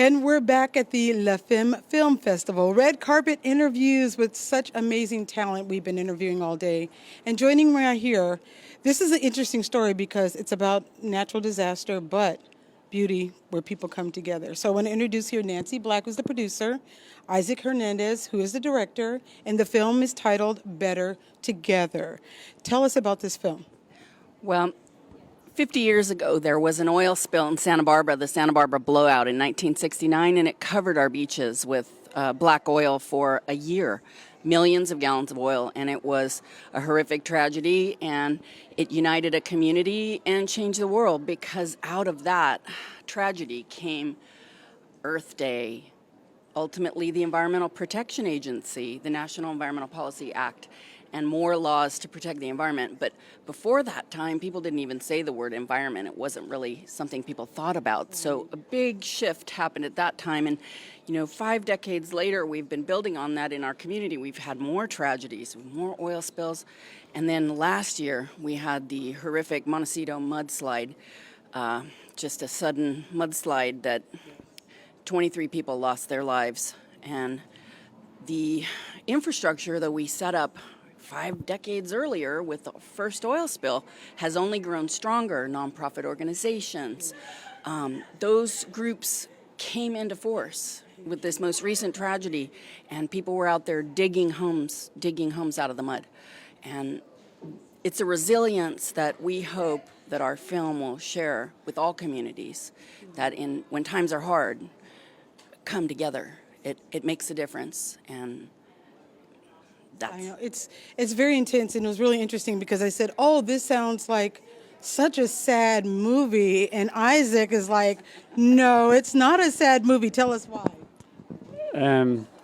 And we're back at the La Femme Film Festival. Red carpet interviews with such amazing talent we've been interviewing all day. And joining me right here, this is an interesting story because it's about natural disaster, but beauty where people come together. So I want to introduce here Nancy Black, who's the producer, Isaac Hernandez, who is the director, and the film is titled Better Together. Tell us about this film. Well, 50 years ago, there was an oil spill in Santa Barbara, the Santa Barbara Blowout in 1969, and it covered our beaches with black oil for a year, millions of gallons of oil, and it was a horrific tragedy, and it united a community and changed the world because out of that tragedy came Earth Day, ultimately the Environmental Protection Agency, the National Environmental Policy Act, and more laws to protect the environment. But before that time, people didn't even say the word environment. It wasn't really something people thought about. So a big shift happened at that time. And, 5 decades later, we've been building on that in our community. We've had more tragedies, more oil spills. And then last year, we had the horrific Montecito mudslide, just a sudden mudslide that 23 people lost their lives. And the infrastructure that we set up 5 decades earlier with the first oil spill has only grown stronger. Nonprofit organizations, those groups came into force with this most recent tragedy, and people were out there digging homes out of the mud. And it's a resilience that we hope that our film will share with all communities, that when times are hard, come together. It makes a difference, and I know. It's very intense, and it was really interesting because I said, oh, this sounds like such a sad movie, and Isaac is like, no, it's not a sad movie. Tell us why.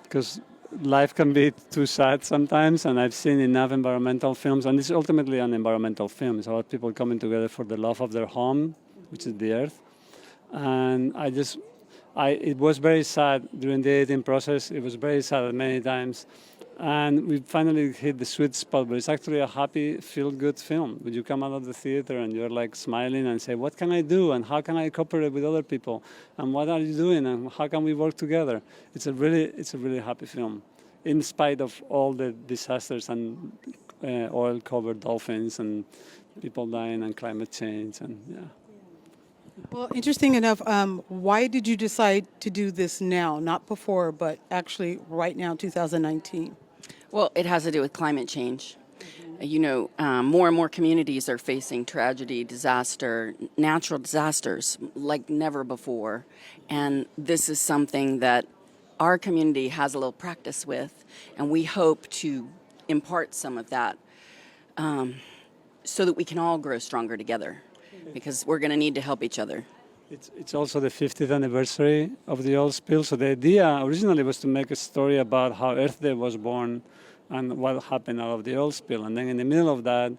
Because life can be too sad sometimes, and I've seen enough environmental films, and it's ultimately an environmental film. It's about people coming together for the love of their home, which is the earth. And it was very sad during the editing process. It was very sad many times. And we finally hit the sweet spot, but it's actually a happy, feel-good film. When you come out of the theater and you're like smiling and say, what can I do? And how can I cooperate with other people? And what are you doing? And how can we work together? It's a really happy film, in spite of all the disasters and oil-covered dolphins and people dying and climate change. And yeah. Well, interesting enough, why did you decide to do this now? Not before, but actually right now, 2019? Well, it has to do with climate change. More and more communities are facing tragedy, disaster, natural disasters like never before. And this is something that our community has a little practice with, and we hope to impart some of that so that we can all grow stronger together, because we're going to need to help each other. It's also the 50th anniversary of the oil spill, so the idea originally was to make a story about how Earth Day was born and what happened out of the oil spill. And then in the middle of that,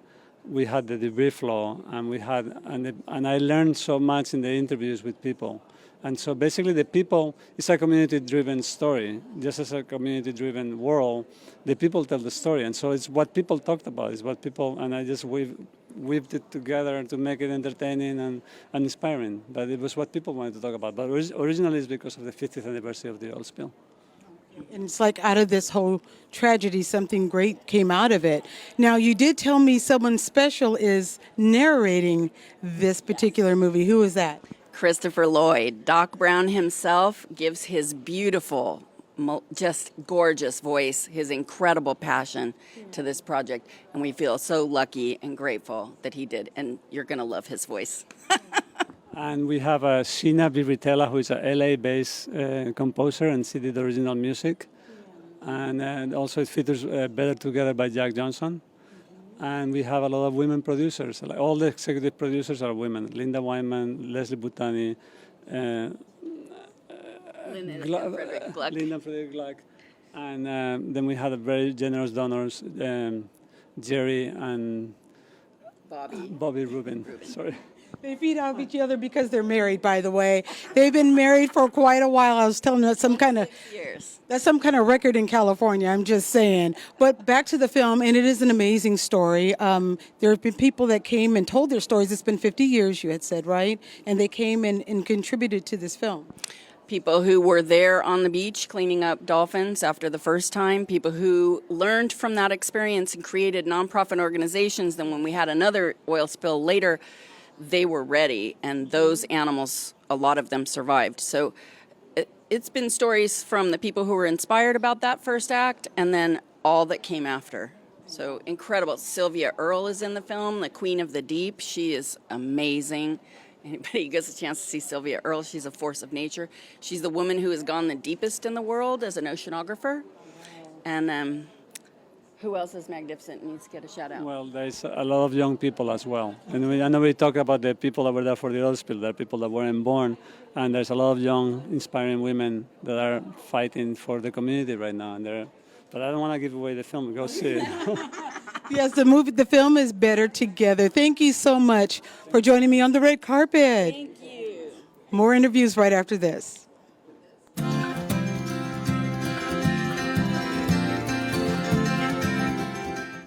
we had the debris flow, and I learned so much in the interviews with people. And so basically it's a community-driven story. Just as a community-driven world, the people tell the story. And so it's what people talked about, and I just weaved it together to make it entertaining and inspiring. But it was what people wanted to talk about. But originally it's because of the 50th anniversary of the oil spill. And it's like out of this whole tragedy, something great came out of it. Now, you did tell me someone special is narrating this particular movie. Who is that? Christopher Lloyd. Doc Brown himself gives his beautiful, just gorgeous voice, his incredible passion to this project. And we feel so lucky and grateful that he did. And you're going to love his voice. And we have Sheena Viritella, who is a LA-based composer, and she did the original music. And also it features Better Together by Jack Johnson. And we have a lot of women producers. Like all the executive producers are women. Linda Weinman, Leslie Butani, Linda and Frederick Gluck. And then we had very generous donors, Jerry and Bobby Rubin. Sorry. They feed off each other because they're married, by the way. They've been married for quite a while. I was telling them that's some kind of record in California, I'm just saying. But back to the film, and it is an amazing story. There have been people that came and told their stories. It's been 50 years, you had said, right? And they came and contributed to this film. people who were there on the beach cleaning up dolphins after the first time, people who learned from that experience and created nonprofit organizations. Then when we had another oil spill later, they were ready, and those animals, a lot of them survived. So it's been stories from the people who were inspired about that first act and then all that came after. So incredible. Sylvia Earle is in the film, the Queen of the Deep. She is amazing. Anybody who gets a chance to see Sylvia Earle, she's a force of nature. She's the woman who has gone the deepest in the world as an oceanographer. And who else is magnificent and needs to get a shout out? Well, there's a lot of young people as well. And I know we talk about the people that were there for the oil spill, there are people that weren't born, and there's a lot of young, inspiring women that are fighting for the community right now. But I don't want to give away the film. Go see it. Yes, the film is Better Together. Thank you so much for joining me on the red carpet. Thank you. More interviews right after this.